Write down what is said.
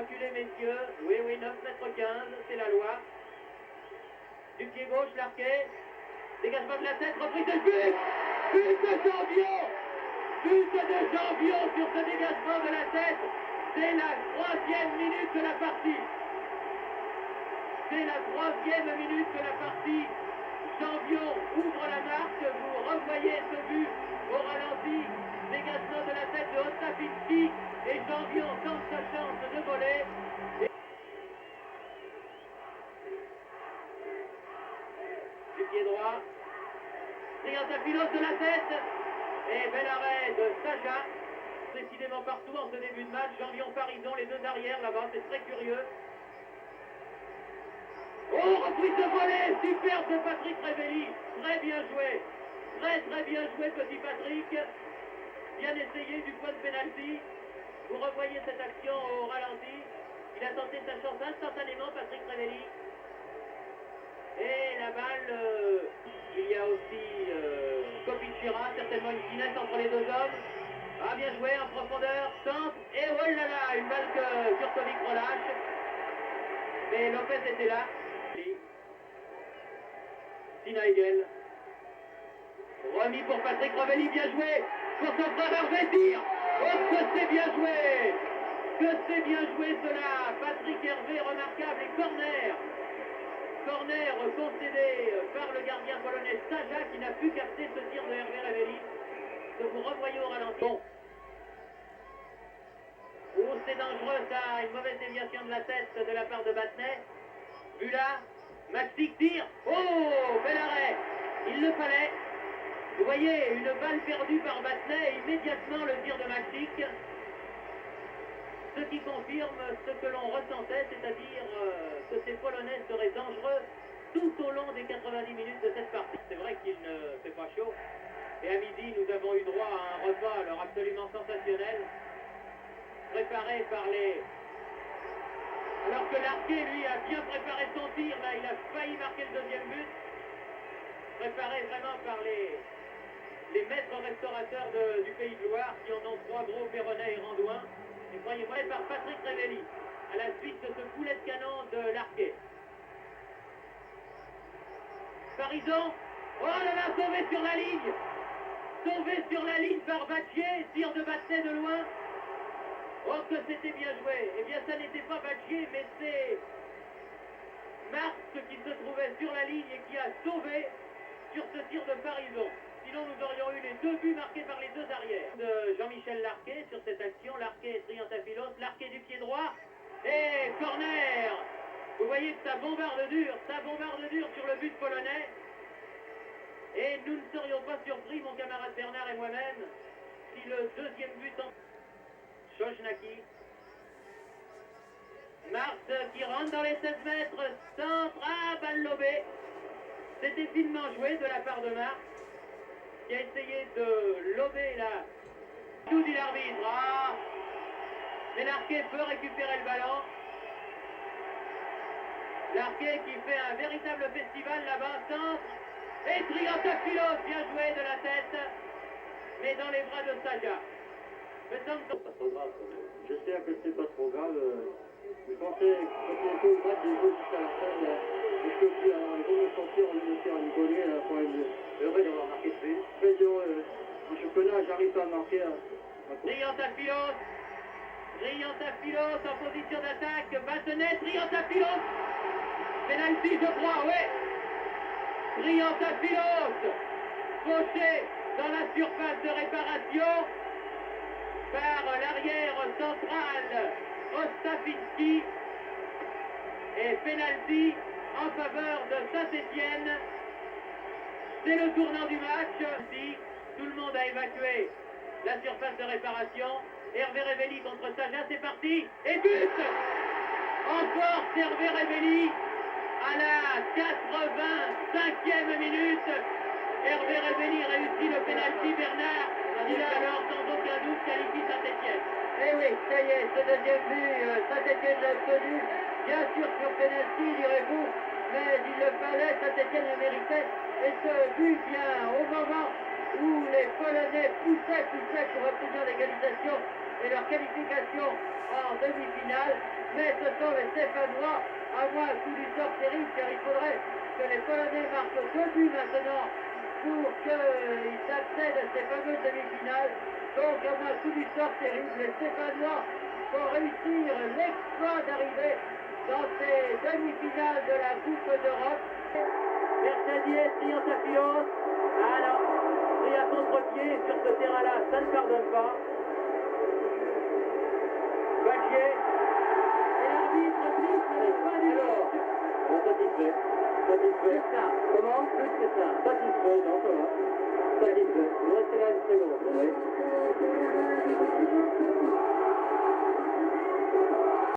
Reculez, messieurs. Oui, oui, 9 mètres 15, c'est la loi. Du pied gauche, Larquet. Dégagement de la tête, reprise de but. But de Jambion. But de Jambion sur ce dégagement de la tête. C'est la 3e minute de la partie. C'est la 3e minute de la partie. Jambion ouvre la marque. Vous revoyez ce but au ralenti. Dégagement de la tête de Ostafinski. Et Jambion tente sa chance de voler. Du pied droit. Triantafilos de la tête. Et bel arrêt de Saja. Décidément partout en ce début de match. Jambion-Parison, les deux arrières là-bas, c'est très curieux. Oh, reprise de volée, superbe de Patrick Révelli. Très bien joué. Très bien joué, petit Patrick. Bien essayé du point de pénalty. Vous revoyez cette action au ralenti. Il a tenté sa chance instantanément, Patrick Révelli. Et la balle, il y a aussi Kopichira, certainement une finesse entre les deux hommes. Ah, bien joué, en profondeur, centre, et oh là là, une balle que Kurtovic relâche. Mais Lopez était là. Sinaigel. Remis pour Patrick Révelli, bien joué. Pour son frère Hervé, tire. Oh, que c'est bien joué. Que c'est bien joué cela. Patrick Hervé, remarquable, et corner. Corner concédé par le gardien polonais Saja qui n'a pu capter ce tir de Hervé Révelli que vous revoyez au ralenti. Oh, c'est dangereux ça, une mauvaise déviation de la tête de la part de Battenet. Bula, Maxik tire. Oh, bel arrêt. Il le fallait. Vous voyez, une balle perdue par Battenet et immédiatement le tir de Maxik. Ce qui confirme ce que l'on ressentait, c'est-à-dire que ces Polonais seraient dangereux tout au long des 90 minutes de cette partie. C'est vrai qu'il ne fait pas chaud. Et à midi, nous avons eu droit à un repas alors absolument sensationnel, préparé par les... Alors que Larquet, lui, a bien préparé son tir, là, il a failli marquer le deuxième but. Préparé vraiment par les maîtres restaurateurs du Pays de Loire, qui en ont 3 gros, Perronnet et Randouin. Et croyez-moi, par Patrick Révelli, à la suite de ce boulet de canon de Larquet. Parison, oh là là, sauvé sur la ligne. Sauvé sur la ligne par Battier, tir de Battier de loin. Oh que c'était bien joué. Eh bien ça n'était pas Battier, mais c'est Marx qui se trouvait sur la ligne et qui a sauvé sur ce tir de Parison. Sinon nous aurions eu les 2 buts marqués par les 2 arrières. De Jean-Michel Larquet sur cette action. Larquet, Triantafilos, Larquet du pied droit. Et corner. Vous voyez que ça bombarde dur sur le but polonais. Et nous ne serions pas surpris, mon camarade Bernard et moi-même, si le deuxième but en... Chochnaki. Mars qui rentre dans les 16 mètres, centre, balle lobée. C'était finement joué de la part de Mars, qui a essayé de lober là. Tout dit l'arbitre, mais Larquet peut récupérer le ballon. Larquet qui fait un véritable festival là-bas, centre. Et Triantafilos, bien joué de la tête, mais dans les bras de Saja. Pas trop grave. Je sais que c'est pas trop grave. Je pensais quand il était au match, j'ai joué jusqu'à la fin. Je peux plus me sortir en ligne de tir à rigoler. Heureux d'avoir marqué ce but. Très heureux. En championnat, j'arrive pas à marquer. Triantafilos en position d'attaque. Battenet, Triantafilos. Penalty, je crois, ouais. Triantafilos, fauché dans la surface de réparation par l'arrière central Ostafinski. Et penalty en faveur de Saint-Étienne. C'est le tournant du match. Tout le monde a évacué la surface de réparation. Hervé Révelli contre Saja, c'est parti. Et but. Encore Hervé Révelli. À la 85e minute, Hervé Révelli réussit le pénalty. Bernard, il a alors sans aucun doute qualifié Saint-Étienne. Eh oui, ça y est, ce deuxième but, Saint-Étienne l'a obtenu. Bien sûr sur pénalty, direz-vous, mais il le fallait, Saint-Étienne le méritait. Et ce but vient au moment où les Polonais poussaient pour obtenir l'égalisation et leur qualification en demi-finale. mais ce sont les Stéphanois, à moi un coup du sort terrible, car il faudrait que les Polonais marquent 2 buts maintenant pour qu'ils s'accèdent à ces fameuses demi-finales. Donc à moi un coup du sort terrible, les Stéphanois vont réussir l'exploit d'arriver dans ces demi-finales de la Coupe d'Europe. Mercedes triomphe. Ah non, pris à contre-pied sur ce terrain-là, ça ne pardonne pas. Bachier. Et l'arbitre dit que n'est pas du tout. Satisfait. Satisfait. C'est ça. Comment? Plus que ça. Satisfait, non, ça va. Satisfait. Vous restez là une seconde. Oui.